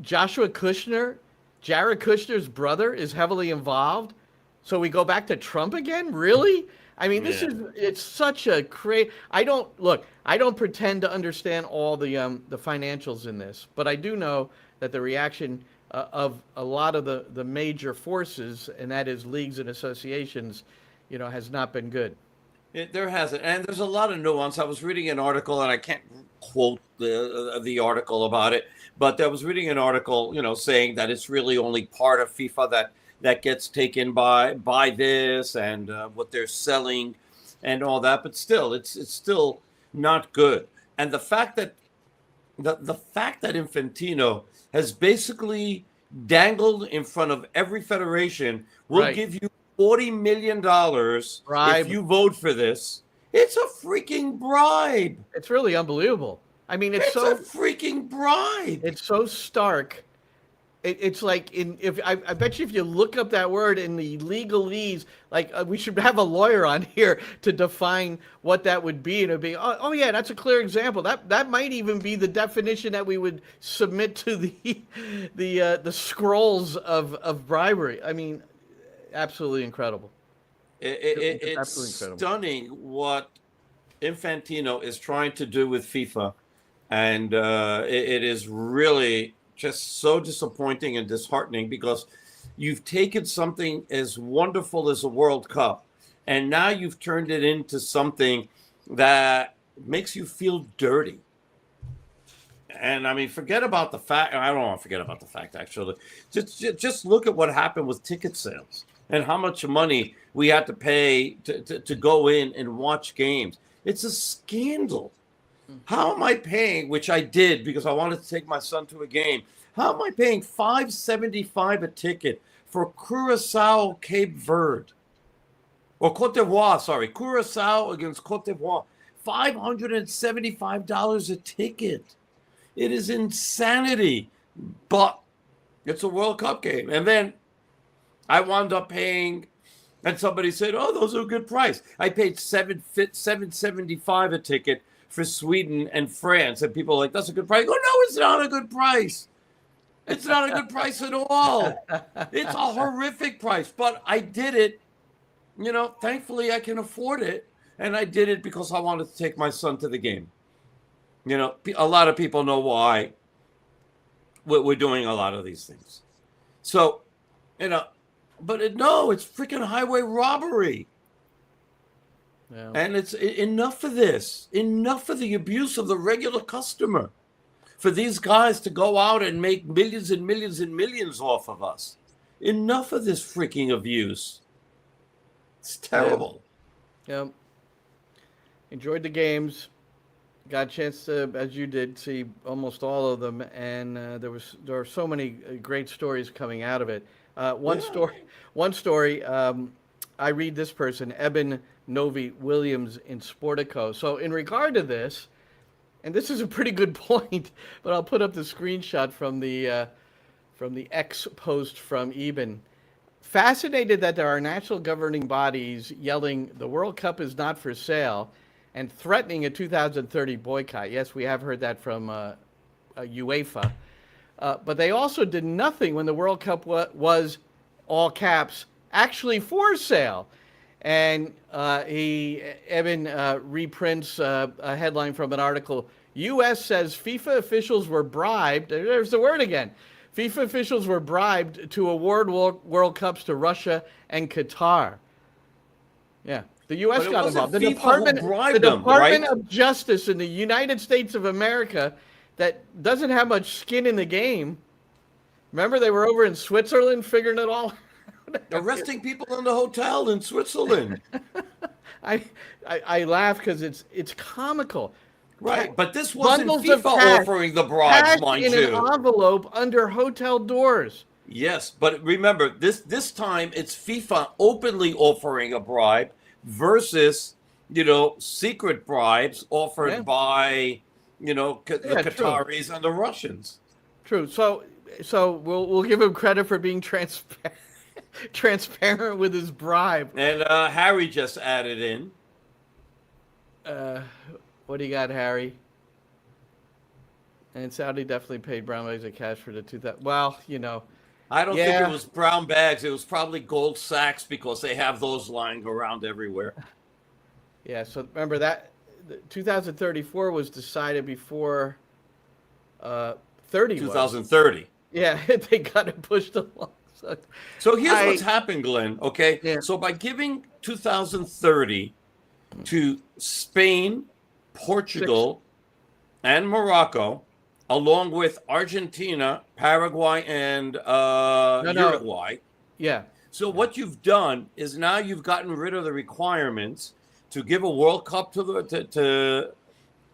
Joshua Kushner, Jared Kushner's brother, is heavily involved. So we go back to Trump again? Really? I mean, it's such a I don't pretend to understand all the financials in this, but I do know that the reaction of a lot of the major forces, and that is leagues and associations, has not been good. There hasn't, and there's a lot of nuance. I was reading an article, and I can't quote the article about it, but I was reading an article, saying that it's really only part of FIFA that gets taken by this and what they're selling and all that. But still, it's still not good. And the fact that the fact that Infantino has basically dangled in front of every federation, will give you $40 million if you vote for this. It's a freaking bribe. It's really unbelievable. I mean, it's so a freaking bribe. It's so stark. It's like I bet you if you look up that word in the legalese, we should have a lawyer on here to define what that would be, and it'd be oh yeah, that's a clear example. That might even be the definition that we would submit to the scrolls of bribery. I mean, absolutely incredible. It's absolutely incredible. Stunning what Infantino is trying to do with FIFA, and it is really just so disappointing and disheartening, because you've taken something as wonderful as a World Cup, and now you've turned it into something that makes you feel dirty. And I mean, forget about the fact. I don't want to forget about the fact, actually. Just look at what happened with ticket sales and how much money we had to pay to go in and watch games. It's a scandal. How am I paying, which I did because I wanted to take my son to a game, how am I paying $5.75 a ticket for Curacao, Cape Verde? Or Cote d'Ivoire, sorry. Curacao against Cote d'Ivoire. $575 a ticket. It is insanity. But it's a World Cup game. And then I wound up paying, and somebody said, oh, those are a good price. I paid $7.75 a ticket for Sweden and France, and people are like, that's a good price. I go, no, it's not a good price. It's not a good price at all. It's a horrific price, but I did it. Thankfully I can afford it. And I did it because I wanted to take my son to the game. A lot of people know why we're doing a lot of these things. So, but it's freaking highway robbery. Yeah. And it's enough of this. Enough of the abuse of the regular customer. For these guys to go out and make millions and millions and millions off of us. Enough of this freaking abuse. It's terrible. Yeah. Enjoyed the games. Got a chance to, as you did, see almost all of them, and there are so many great stories coming out of it. One story. I read this person, Eben Novi Williams in Sportico. So in regard to this, and this is a pretty good point, but I'll put up the screenshot from the X post from Eben. Fascinated that there are national governing bodies yelling the World Cup is not for sale and threatening a 2030 boycott. Yes, we have heard that from UEFA. But they also did nothing when the World Cup was, all caps, actually for sale. And Evan reprints a headline from an article. U.S. says FIFA officials were bribed. There's the word again. FIFA officials were bribed to award World Cups to Russia and Qatar. Yeah, the U.S. got involved. The Department of Justice in the United States of America that doesn't have much skin in the game. Remember, they were over in Switzerland figuring it all out. Arresting people in the hotel in Switzerland. I laugh because it's comical. Right, but this wasn't FIFA offering the bribe, mind you. In an envelope under hotel doors. Yes, but remember, this time it's FIFA openly offering a bribe versus, secret bribes offered by, the Qataris and the Russians. True. So we'll give him credit for being transparent with his bribe. And Harry just added in. What do you got, Harry? And Saudi definitely paid brown bags of cash for the 2000. Well, I don't think it was brown bags. It was probably gold sacks because they have those lying around everywhere. Yeah. So remember that 2034 was decided before 30. 2030. Yeah, they got it pushed along. So here's what's happened, Glenn. Okay. Yeah. So by giving 2030 to Spain, Portugal, and Morocco, along with Argentina, Paraguay, and Uruguay. Yeah. So what you've done is now you've gotten rid of the requirements to give a World Cup to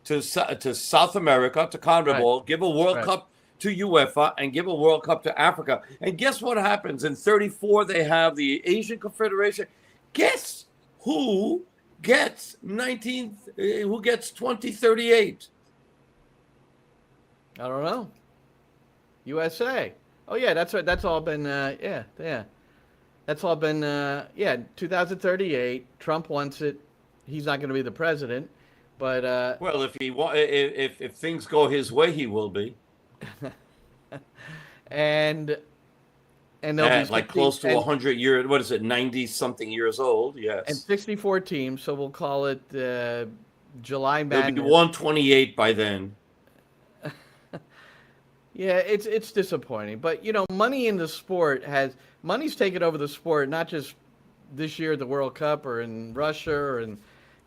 South America, to CONMEBOL, give a World Cup to UEFA, and give a World Cup to Africa. And guess what happens? In 34, they have the Asian Confederation. Guess who gets 2038? I don't know. USA. Oh yeah, that's right. That's all been That's all been 2038. Trump wants it. He's not going to be the president, but well, if things go his way, he will be. and they'll be like close to 100 years. What is it? 90 something years old. Yes. And 64 teams, so we'll call it July Madness. It'll be 128 by then. Yeah, it's disappointing, but money's taken over the sport, not just this year at the World Cup or in Russia or in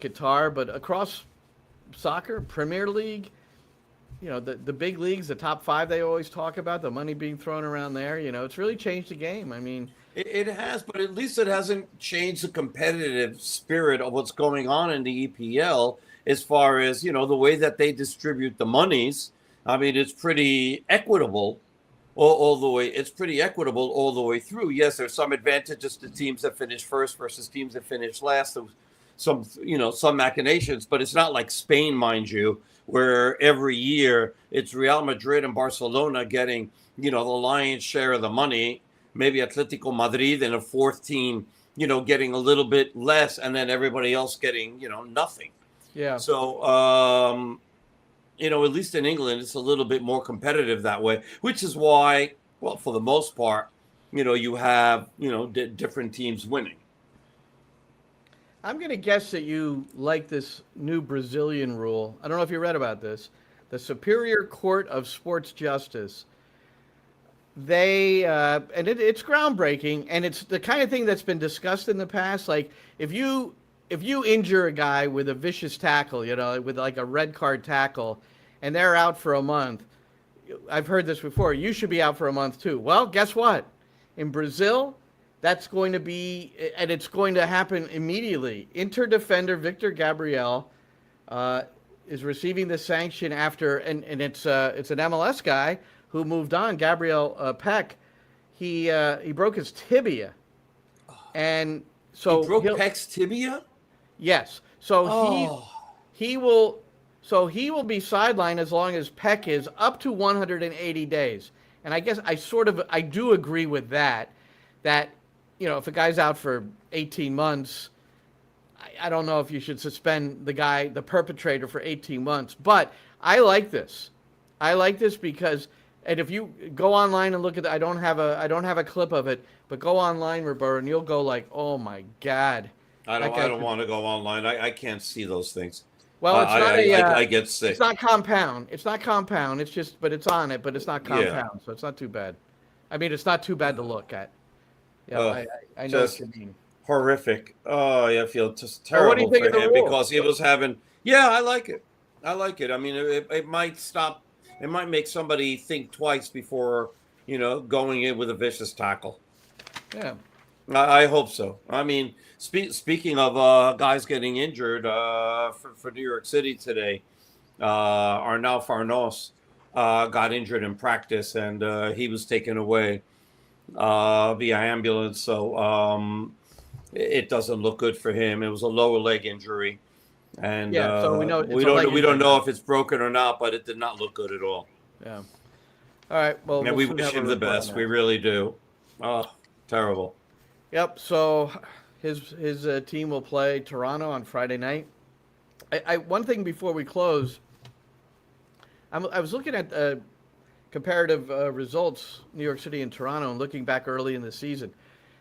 Qatar, but across soccer, Premier League. The big leagues, the top 5 they always talk about, the money being thrown around there. It's really changed the game. I mean, it has, but at least it hasn't changed the competitive spirit of what's going on in the EPL as far as, the way that they distribute the monies. I mean, it's pretty equitable all the way. It's pretty equitable all the way through. Yes, there's some advantages to teams that finish first versus teams that finish last. Some machinations, but it's not like Spain, mind you, where every year it's Real Madrid and Barcelona getting, the lion's share of the money, maybe Atletico Madrid and a fourth team, getting a little bit less, and then everybody else getting, nothing. Yeah. So, at least in England, it's a little bit more competitive that way, which is why, well, for the most part, you have, different teams winning. I'm going to guess that you like this new Brazilian rule. I don't know if you read about this. The Superior Court of Sports Justice. They and it's groundbreaking, and it's the kind of thing that's been discussed in the past. Like if you injure a guy with a vicious tackle, with like a red card tackle, and they're out for a month, I've heard this before. You should be out for a month too. Well, guess what? In Brazil, that's going to be, and it's going to happen immediately. Inter defender Victor Gabriel is receiving the sanction after, and it's an MLS guy who moved on, Gabriel Peck. He broke his tibia, and so he broke Peck's tibia. Yes, so he will be sidelined as long as Peck is up to 180 days. And I guess I do agree with that. That if a guy's out for 18 months, I don't know if you should suspend the perpetrator for 18 months. But I like this. Because, and if you go online and look at I don't have a clip of it, but go online, Roberto, and you'll go like, oh my God. I don't want to go online. I can't see those things. Well, it's not I get sick. It's not compound. It's just, but it's on it, but it's not compound, so it's not too bad. I mean, it's not too bad to look at. Yeah, I know what you mean. Horrific. Oh, I feel just terrible what do you think for of the him rule? because he was having. Yeah, I like it. I mean, it might stop. It might make somebody think twice before going in with a vicious tackle. Yeah. I hope so. I mean, speaking of guys getting injured for New York City today, Arnau Farnos got injured in practice, and he was taken away via ambulance. So it doesn't look good for him. It was a lower leg injury, and so we know we don't know if it's broken or not, but it did not look good at all. Yeah. All right. Well, we wish him the best. We really do. Oh, terrible. Yep. So his team will play Toronto on Friday night. One thing before we close, I was looking at comparative results, New York City and Toronto, and looking back early in the season.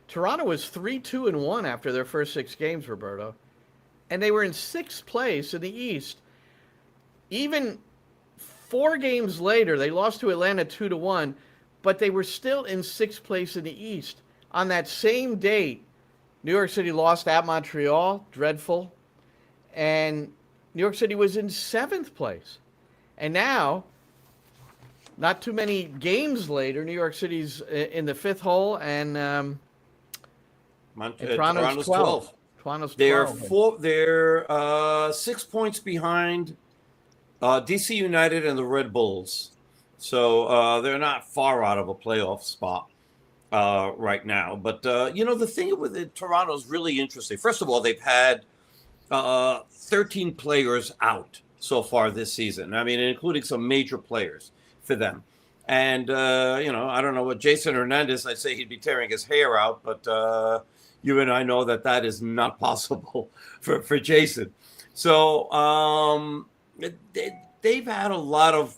Toronto was 3-2-1 after their first 6 games, Roberto, and they were in 6th place in the East. Even 4 games later, they lost to Atlanta 2-1, but they were still in 6th place in the East. On that same date, New York City lost at Montreal, dreadful, and New York City was in 7th place. And now, not too many games later, New York City's in the 5th hole, and Toronto's 12. Toronto's 12. They're 6 points behind DC United and the Red Bulls. So they're not far out of a playoff spot right now. But, the thing with Toronto is really interesting. First of all, they've had 13 players out so far this season. I mean, including some major players for them. And, I don't know what Jason Hernandez, I'd say he'd be tearing his hair out, but you and I know that is not possible for Jason. So they've had a lot of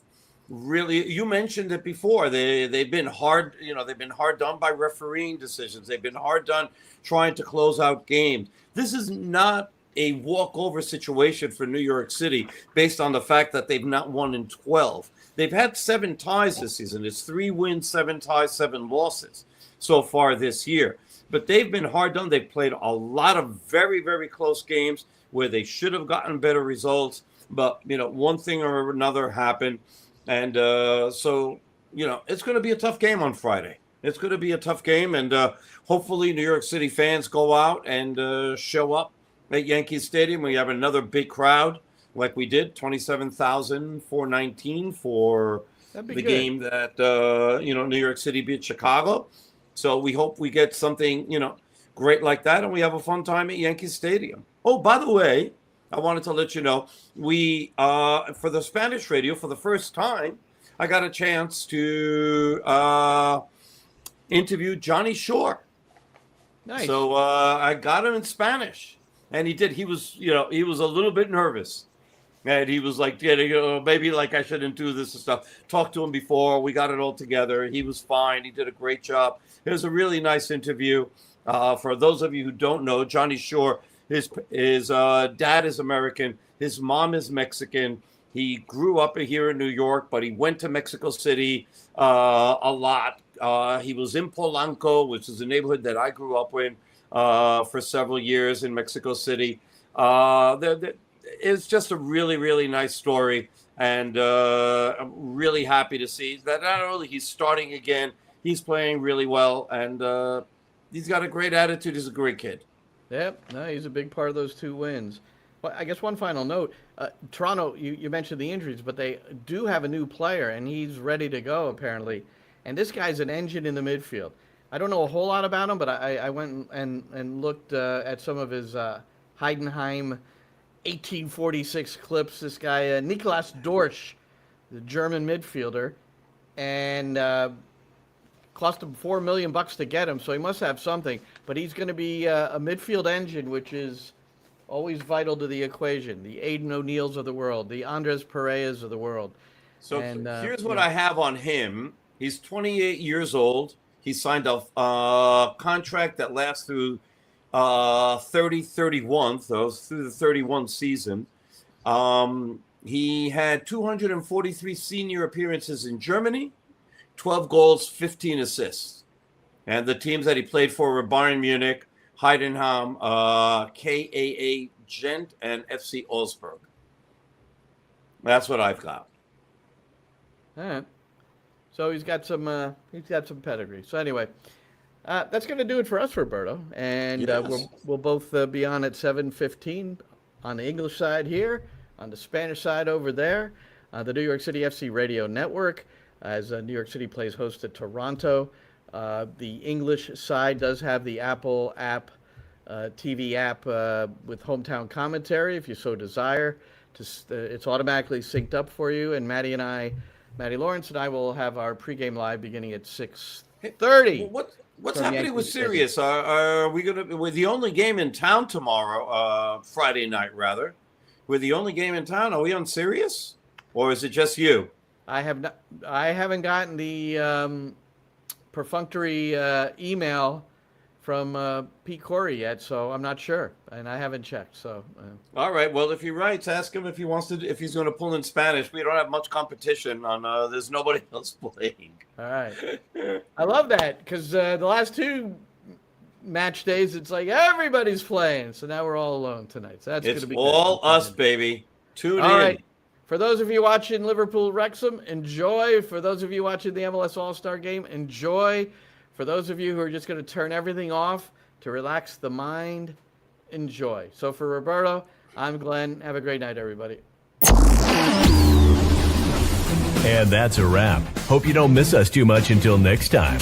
really, you mentioned it before, they've been hard, they've been hard done by refereeing decisions. They've been hard done trying to close out games. This is not a walkover situation for New York City based on the fact that they've not won in 12. They've had 7 ties this season. It's 3 wins, 7 ties, 7 losses so far this year. But they've been hard done. They've played a lot of very, very close games where they should have gotten better results. But, one thing or another happened. And so, it's going to be a tough game on Friday. It's going to be a tough game. And hopefully New York City fans go out and show up at Yankee Stadium. We have another big crowd like we did, 27,419 for the game that, New York City beat Chicago. So we hope we get something, great like that, and we have a fun time at Yankee Stadium. Oh, by the way, I wanted to let you know, we, for the Spanish radio, for the first time, I got a chance to interview Johnny Shore. Nice. So I got him in Spanish, and he did. He was, he was a little bit nervous. And he was like, maybe like I shouldn't do this and stuff. Talked to him before. We got it all together. He was fine. He did a great job. It was a really nice interview. For those of you who don't know, Johnny Shore, his dad is American. His mom is Mexican. He grew up here in New York, but he went to Mexico City a lot. He was in Polanco, which is a neighborhood that I grew up in for several years in Mexico City. It's just a really, really nice story. And I'm really happy to see that not only he's starting again, he's playing really well. And he's got a great attitude. He's a great kid. Yep, no, he's a big part of those 2 wins. Well, I guess one final note. Toronto, you mentioned the injuries, but they do have a new player, and he's ready to go, apparently. And this guy's an engine in the midfield. I don't know a whole lot about him, but I went and looked at some of his Heidenheim 1846 clips. This guy, Niklas Dorsch, the German midfielder, and cost him $4 million to get him, so he must have something. But he's going to be a midfield engine, which is always vital to the equation. The Aiden O'Neills of the world, the Andres Pereas of the world. So here's what I have on him. He's 28 years old. He signed a contract that lasts through 31, so through the 31 season. He had 243 senior appearances in Germany, 12 goals, 15 assists. And the teams that he played for were Bayern Munich, Heidenheim, KAA Gent, and FC Augsburg. That's what I've got. All right. So he's got some pedigree. So anyway, that's going to do it for us, Roberto. And Yes. we'll both be on at 7:15 on the English side here, on the Spanish side over there, the New York City FC Radio Network, as New York City plays host to Toronto. The English side does have the Apple app, TV app with hometown commentary, if you so desire. It's automatically synced up for you, and Maddie Lawrence and I will have our pregame live beginning at 6:30. What's happening with Sirius? Are we we're the only game in town tomorrow, Friday night rather. We're the only game in town. Are we on Sirius? Or is it just you? I haven't gotten the perfunctory email from Pete Corey yet, so I'm not sure, and I haven't checked. So, all right. Well, if he writes, ask him if if he's going to pull in Spanish. We don't have much competition on. There's nobody else playing. All right. I love that because the last 2 match days, it's like everybody's playing. So now we're all alone tonight. So that's going to be all good. us, baby. Tune in. All right. For those of you watching Liverpool Wrexham, enjoy. For those of you watching the MLS All-Star Game, enjoy. For those of you who are just going to turn everything off to relax the mind, enjoy. So for Roberto, I'm Glenn. Have a great night, everybody. And that's a wrap. Hope you don't miss us too much until next time.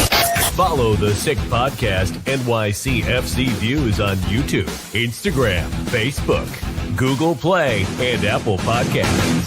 Follow the Sick Podcast NYCFC Views on YouTube, Instagram, Facebook, Google Play, and Apple Podcasts.